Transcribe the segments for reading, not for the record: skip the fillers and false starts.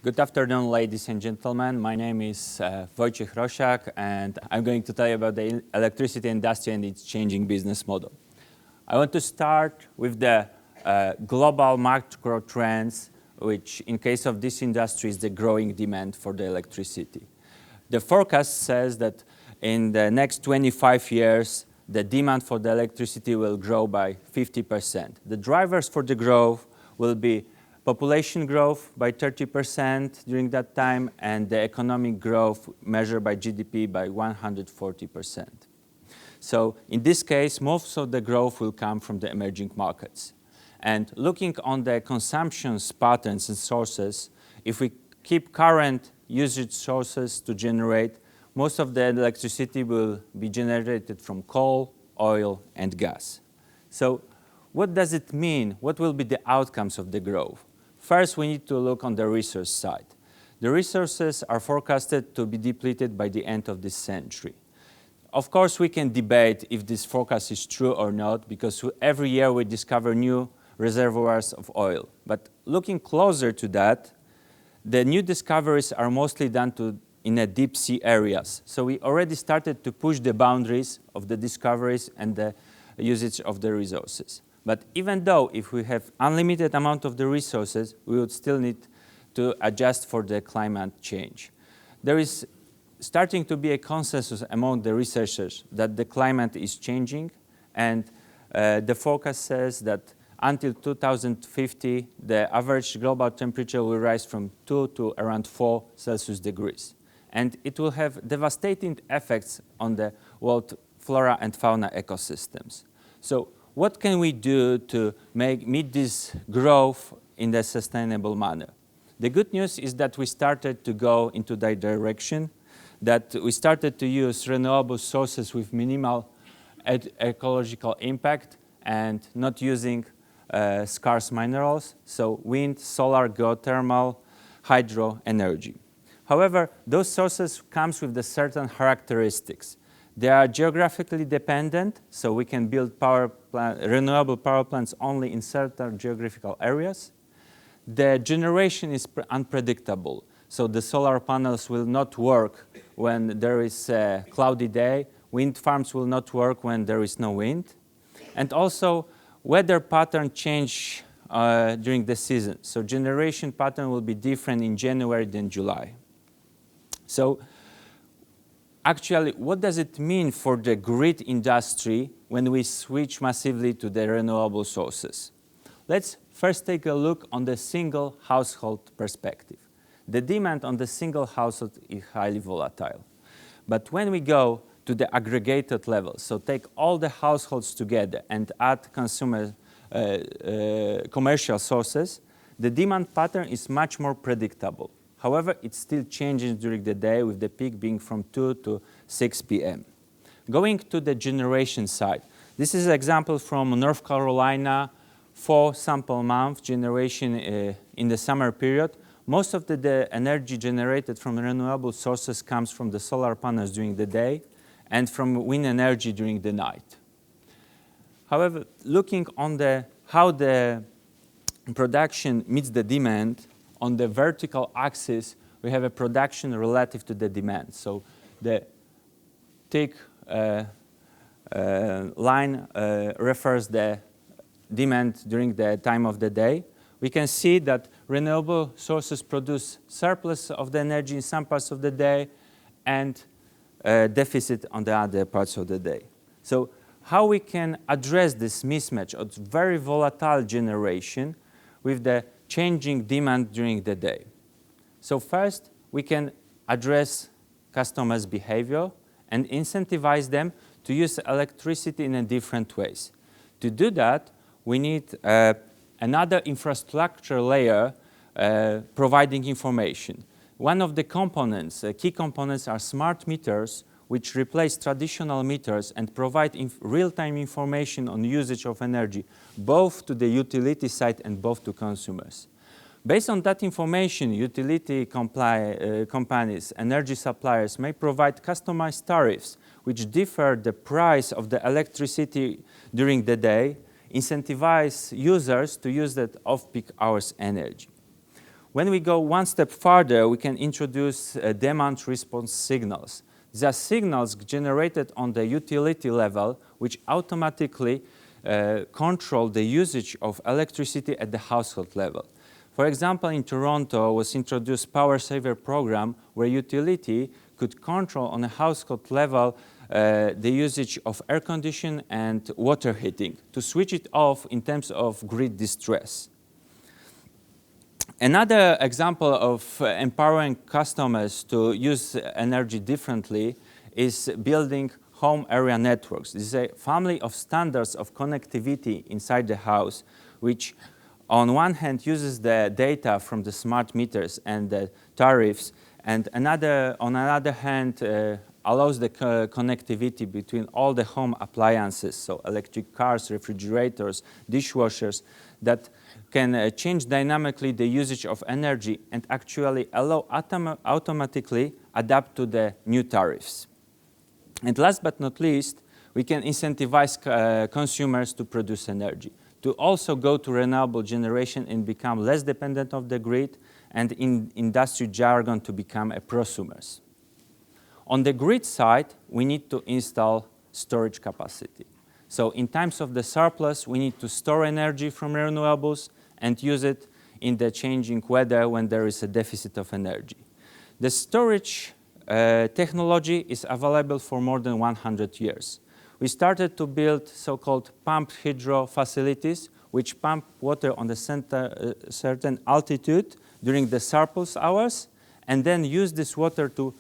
Good afternoon, ladies and gentlemen. My name is Wojciech Rosiak, and I'm going to tell you about the electricity industry and its changing business model. I want to start with the global macro trends, which in case of this industry is the growing demand for the electricity. The forecast says that in the next 25 years, the demand for the electricity will grow by 50%. The drivers for the growth will be population growth by 30% during that time, and the economic growth measured by GDP by 140%. So in this case, most of the growth will come from the emerging markets. And looking on the consumption patterns and sources, if we keep current usage sources to generate, most of the electricity will be generated from coal, oil, and gas. So what does it mean? What will be the outcomes of the growth? First, we need to look on the resource side. The resources are forecasted to be depleted by the end of this century. Of course, we can debate if this forecast is true or not, because every year we discover new reservoirs of oil. But looking closer to that, the new discoveries are mostly done in the deep sea areas. So we already started to push the boundaries of the discoveries and the usage of the resources. But even though if we have unlimited amount of the resources, we would still need to adjust for the climate change. There is starting to be a consensus among the researchers that the climate is changing, and the forecast says that until 2050, the average global temperature will rise from 2 to around 4 Celsius degrees. And it will have devastating effects on the world flora and fauna ecosystems. So what can we do to meet this growth in a sustainable manner? The good news is that we started to go into that direction, that we started to use renewable sources with minimal ecological impact and not using scarce minerals, so wind, solar, geothermal, hydro energy. However, those sources come with certain characteristics. They are geographically dependent, so we can build renewable power plants only in certain geographical areas. The generation is unpredictable, so the solar panels will not work when there is a cloudy day. Wind farms will not work when there is no wind. And also, weather pattern change during the season. So generation pattern will be different in January than July. So actually, what does it mean for the grid industry when we switch massively to the renewable sources? Let's first take a look on the single household perspective. The demand on the single household is highly volatile. But when we go to the aggregated level, so take all the households together and add commercial sources, the demand pattern is much more predictable. However, it still changes during the day, with the peak being from 2 to 6 p.m. Going to the generation side, this is an example from North Carolina, 4 sample month generation in the summer period. Most of the energy generated from renewable sources comes from the solar panels during the day and from wind energy during the night. However, looking on how the production meets the demand, on the vertical axis, we have a production relative to the demand. So the thick line refers the demand during the time of the day. We can see that renewable sources produce surplus of the energy in some parts of the day and deficit on the other parts of the day. So how we can address this mismatch of very volatile generation with the changing demand during the day? So first, we can address customers' behavior and incentivize them to use electricity in different ways. To do that, we need another infrastructure layer providing information. One of the components, key components, are smart meters, which replace traditional meters and provide real-time information on usage of energy, both to the utility side and both to consumers. Based on that information, utility companies, energy suppliers may provide customized tariffs which differ the price of the electricity during the day, incentivize users to use that off-peak hours energy. When we go one step further, we can introduce demand response signals. These are signals generated on the utility level, which automatically control the usage of electricity at the household level. For example, in Toronto was introduced Power Saver program, where utility could control on a household level the usage of air conditioning and water heating to switch it off in terms of grid distress. Another example of empowering customers to use energy differently is building home area networks. This is a family of standards of connectivity inside the house, which on one hand uses the data from the smart meters and the tariffs, and on another hand allows the connectivity between all the home appliances, so electric cars, refrigerators, dishwashers, that can change dynamically the usage of energy and actually allow automatically adapt to the new tariffs. And last but not least, we can incentivize consumers to produce energy, to also go to renewable generation and become less dependent of the grid, and in industry jargon to become a prosumers. On the grid side, we need to install storage capacity. So in times of the surplus, we need to store energy from renewables and use it in the changing weather when there is a deficit of energy. The storage technology is available for more than 100 years. We started to build so-called pumped hydro facilities, which pump water on a certain altitude during the surplus hours, and then use this water to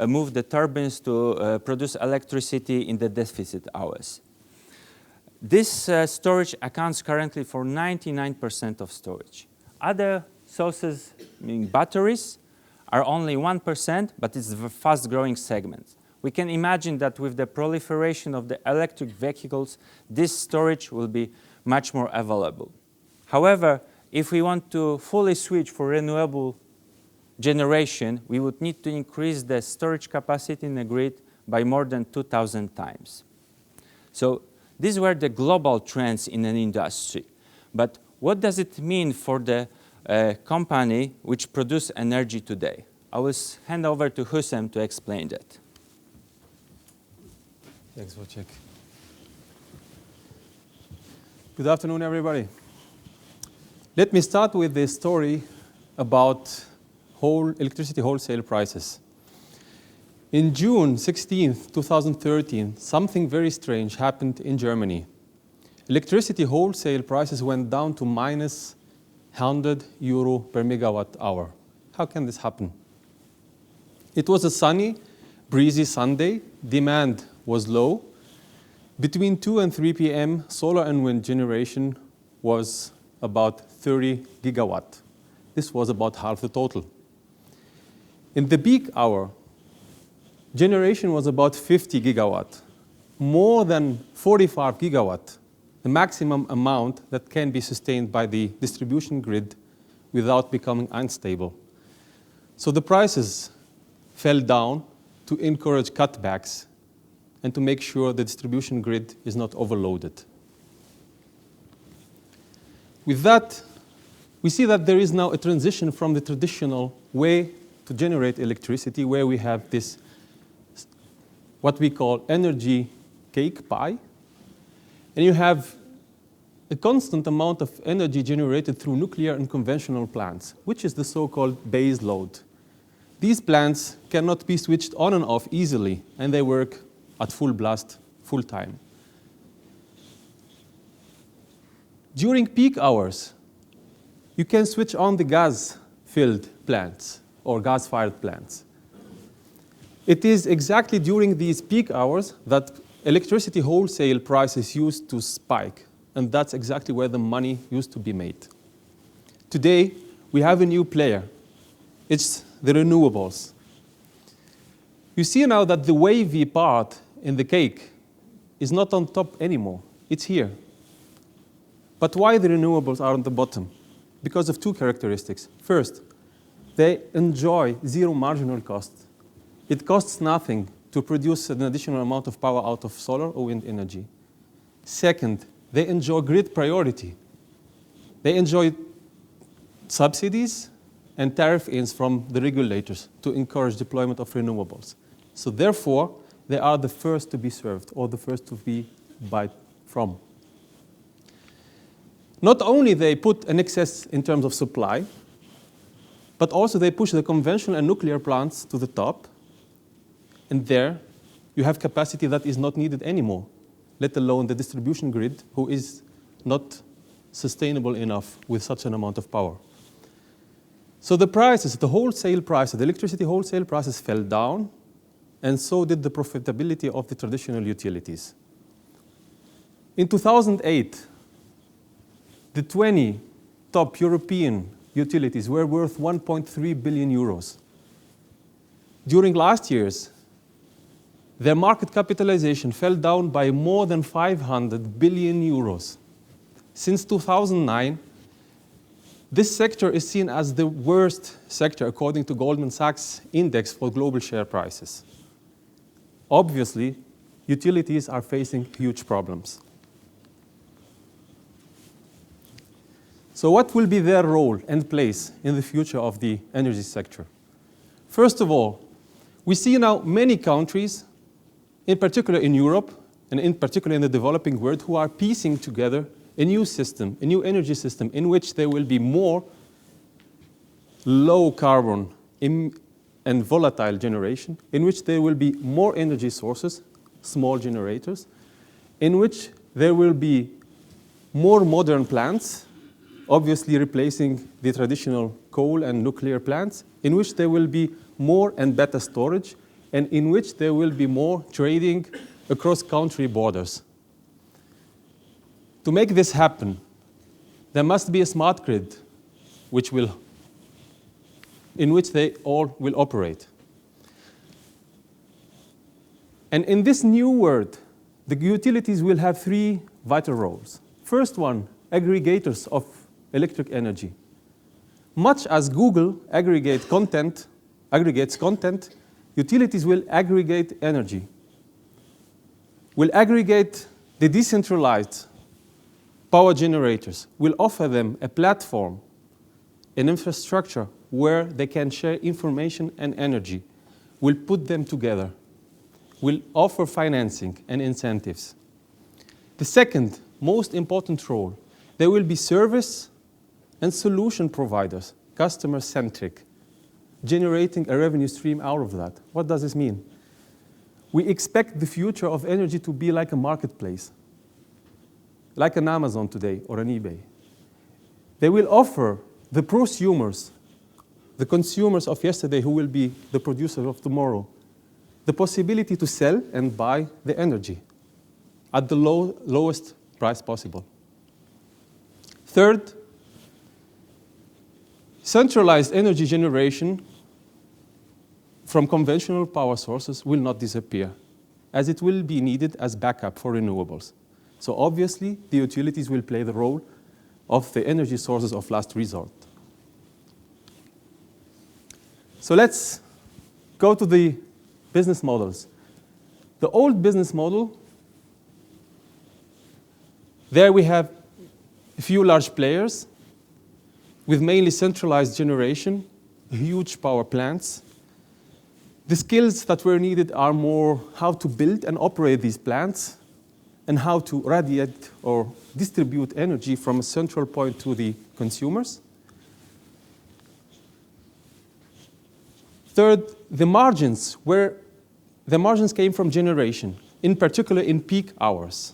move the turbines to produce electricity in the deficit hours. This storage accounts currently for 99% of storage. Other sources, meaning batteries, are only 1%, but it's a fast-growing segment. We can imagine that with the proliferation of the electric vehicles, this storage will be much more available. However, if we want to fully switch for renewable generation, we would need to increase the storage capacity in the grid by more than 2,000 times. So these were the global trends in an industry. But what does it mean for the company which produce energy today? I will hand over to Hussein to explain that. Thanks, Wojciech. Good afternoon, everybody. Let me start with the story about electricity wholesale prices. In June 16, 2013, something very strange happened in Germany. Electricity wholesale prices went down to minus 100 euro per megawatt hour. How can this happen? It was a sunny, breezy Sunday. Demand was low. Between 2 and 3 p.m., solar and wind generation was about 30 gigawatt. This was about half the total. In the peak hour, generation was about 50 gigawatt, more than 45 gigawatt, the maximum amount that can be sustained by the distribution grid without becoming unstable. So the prices fell down to encourage cutbacks and to make sure the distribution grid is not overloaded. With that, we see that there is now a transition from the traditional way to generate electricity, where we have this, what we call energy cake pie, and you have a constant amount of energy generated through nuclear and conventional plants, which is the so-called base load. These plants cannot be switched on and off easily, and they work at full blast, full time. During peak hours, you can switch on the gas-filled plants or gas-fired plants. It is exactly during these peak hours that electricity wholesale prices used to spike, and that's exactly where the money used to be made. Today, we have a new player. It's the renewables. You see now that the wavy part in the cake is not on top anymore. It's here. But why the renewables are on the bottom? Because of two characteristics. First, they enjoy zero marginal cost. It costs nothing to produce an additional amount of power out of solar or wind energy. Second, they enjoy grid priority. They enjoy subsidies and tariff-ins from the regulators to encourage deployment of renewables. So therefore, they are the first to be served or the first to be bought from. Not only they put an excess in terms of supply, but also they push the conventional and nuclear plants to the top. And there, you have capacity that is not needed anymore, let alone the distribution grid, who is not sustainable enough with such an amount of power. So the prices, the wholesale prices, the electricity wholesale prices fell down, and so did the profitability of the traditional utilities. In 2008, the 20 top European utilities were worth 1.3 billion euros. During last years, their market capitalization fell down by more than 500 billion euros. Since 2009, this sector is seen as the worst sector according to Goldman Sachs index for global share prices. Obviously, utilities are facing huge problems. So what will be their role and place in the future of the energy sector? First of all, we see now many countries, in particular in Europe, and in particular in the developing world, who are piecing together a new system, a new energy system, in which there will be more low carbon and volatile generation, in which there will be more energy sources, small generators, in which there will be more modern plants, obviously replacing the traditional coal and nuclear plants, in which there will be more and better storage, and in which there will be more trading across country borders. To make this happen, there must be a smart grid in which they all will operate. And in this new world, the utilities will have three vital roles. First one, aggregators of electric energy. Much as Google aggregates content, utilities will aggregate energy, will aggregate the decentralized power generators, will offer them a platform, an infrastructure where they can share information and energy, will put them together, will offer financing and incentives. The second most important role, there will be service and solution providers, customer-centric, generating a revenue stream out of that. What does this mean? We expect the future of energy to be like a marketplace, like an Amazon today or an eBay. They will offer the prosumers, the consumers of yesterday who will be the producers of tomorrow, the possibility to sell and buy the energy at the lowest price possible. Third, centralized energy generation from conventional power sources will not disappear, as it will be needed as backup for renewables. So obviously, the utilities will play the role of the energy sources of last resort. So let's go to the business models. The old business model, there we have a few large players with mainly centralized generation, huge power plants. The skills that were needed are more how to build and operate these plants and how to radiate or distribute energy from a central point to the consumers. Third, the margins came from generation, in particular in peak hours.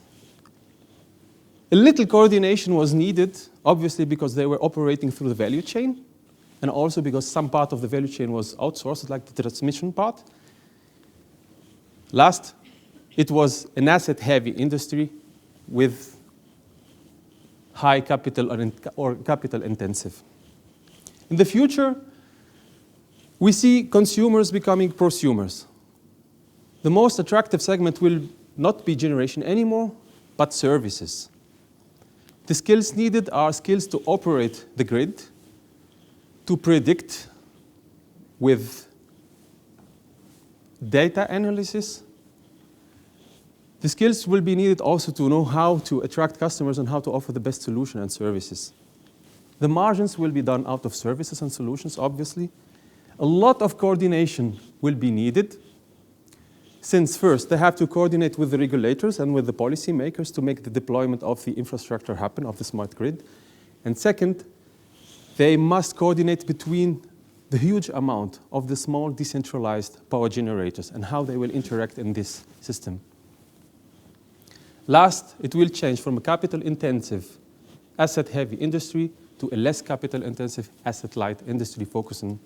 A little coordination was needed, obviously because they were operating through the value chain, and also because some part of the value chain was outsourced, like the transmission part. Last, it was an asset-heavy industry with high capital or capital-intensive. In the future, we see consumers becoming prosumers. The most attractive segment will not be generation anymore, but services. The skills needed are skills to operate the grid, to predict with data analysis. The skills will be needed also to know how to attract customers and how to offer the best solution and services. The margins will be done out of services and solutions, obviously. A lot of coordination will be needed, since first, they have to coordinate with the regulators and with the policymakers to make the deployment of the infrastructure happen, of the smart grid. And second, they must coordinate between the huge amount of the small decentralized power generators and how they will interact in this system. Last, it will change from a capital-intensive, asset-heavy industry to a less capital-intensive, asset-light industry focusing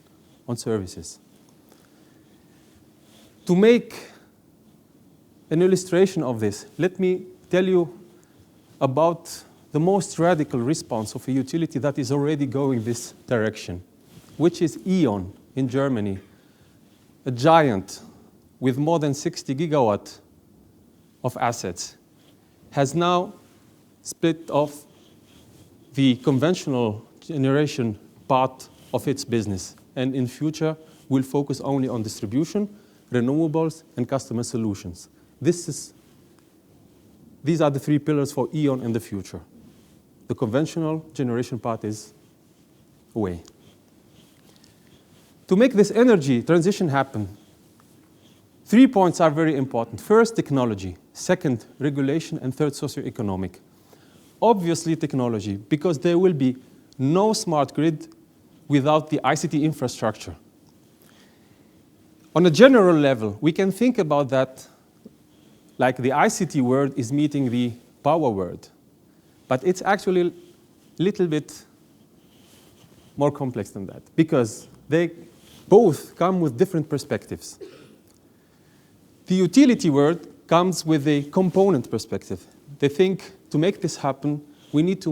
on services. To make an illustration of this, let me tell you about the most radical response of a utility that is already going this direction, which is E.ON in Germany, a giant with more than 60 gigawatts of assets, has now split off the conventional generation part of its business, and in future will focus only on distribution, renewables, and customer solutions. These are the three pillars for E.ON in the future. The conventional generation part is away. To make this energy transition happen, 3 points are very important. First, technology. Second, regulation. And third, socioeconomic. Obviously, technology, because there will be no smart grid without the ICT infrastructure. On a general level, we can think about that like the ICT world is meeting the power world. But it's actually a little bit more complex than that, because they both come with different perspectives. The utility world comes with a component perspective. They think to make this happen, we need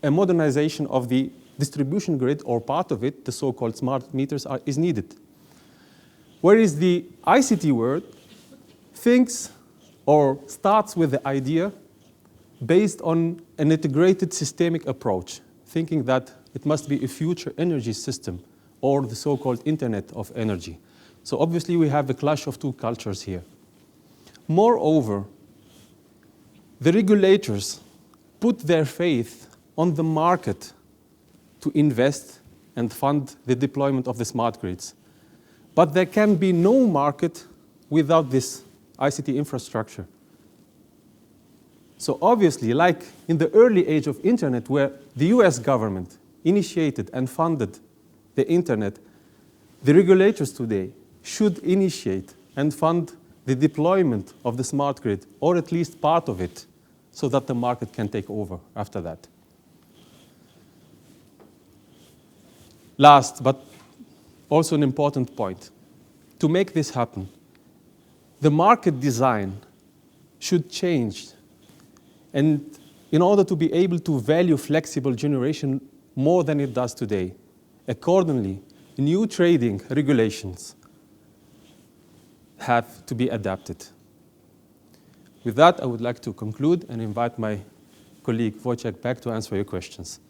a modernization of the distribution grid, or part of it, the so-called smart meters, is needed. Whereas the ICT world thinks or starts with the idea based on an integrated systemic approach, thinking that it must be a future energy system, or the so-called Internet of Energy. So obviously we have a clash of two cultures here. Moreover, the regulators put their faith on the market to invest and fund the deployment of the smart grids. But there can be no market without this ICT infrastructure. So obviously, like in the early age of Internet, where the US government initiated and funded the Internet, the regulators today should initiate and fund the deployment of the smart grid, or at least part of it, so that the market can take over after that. Last, but also an important point, to make this happen, the market design should change. And in order to be able to value flexible generation more than it does today, accordingly, new trading regulations have to be adapted. With that, I would like to conclude and invite my colleague Wojciech back to answer your questions.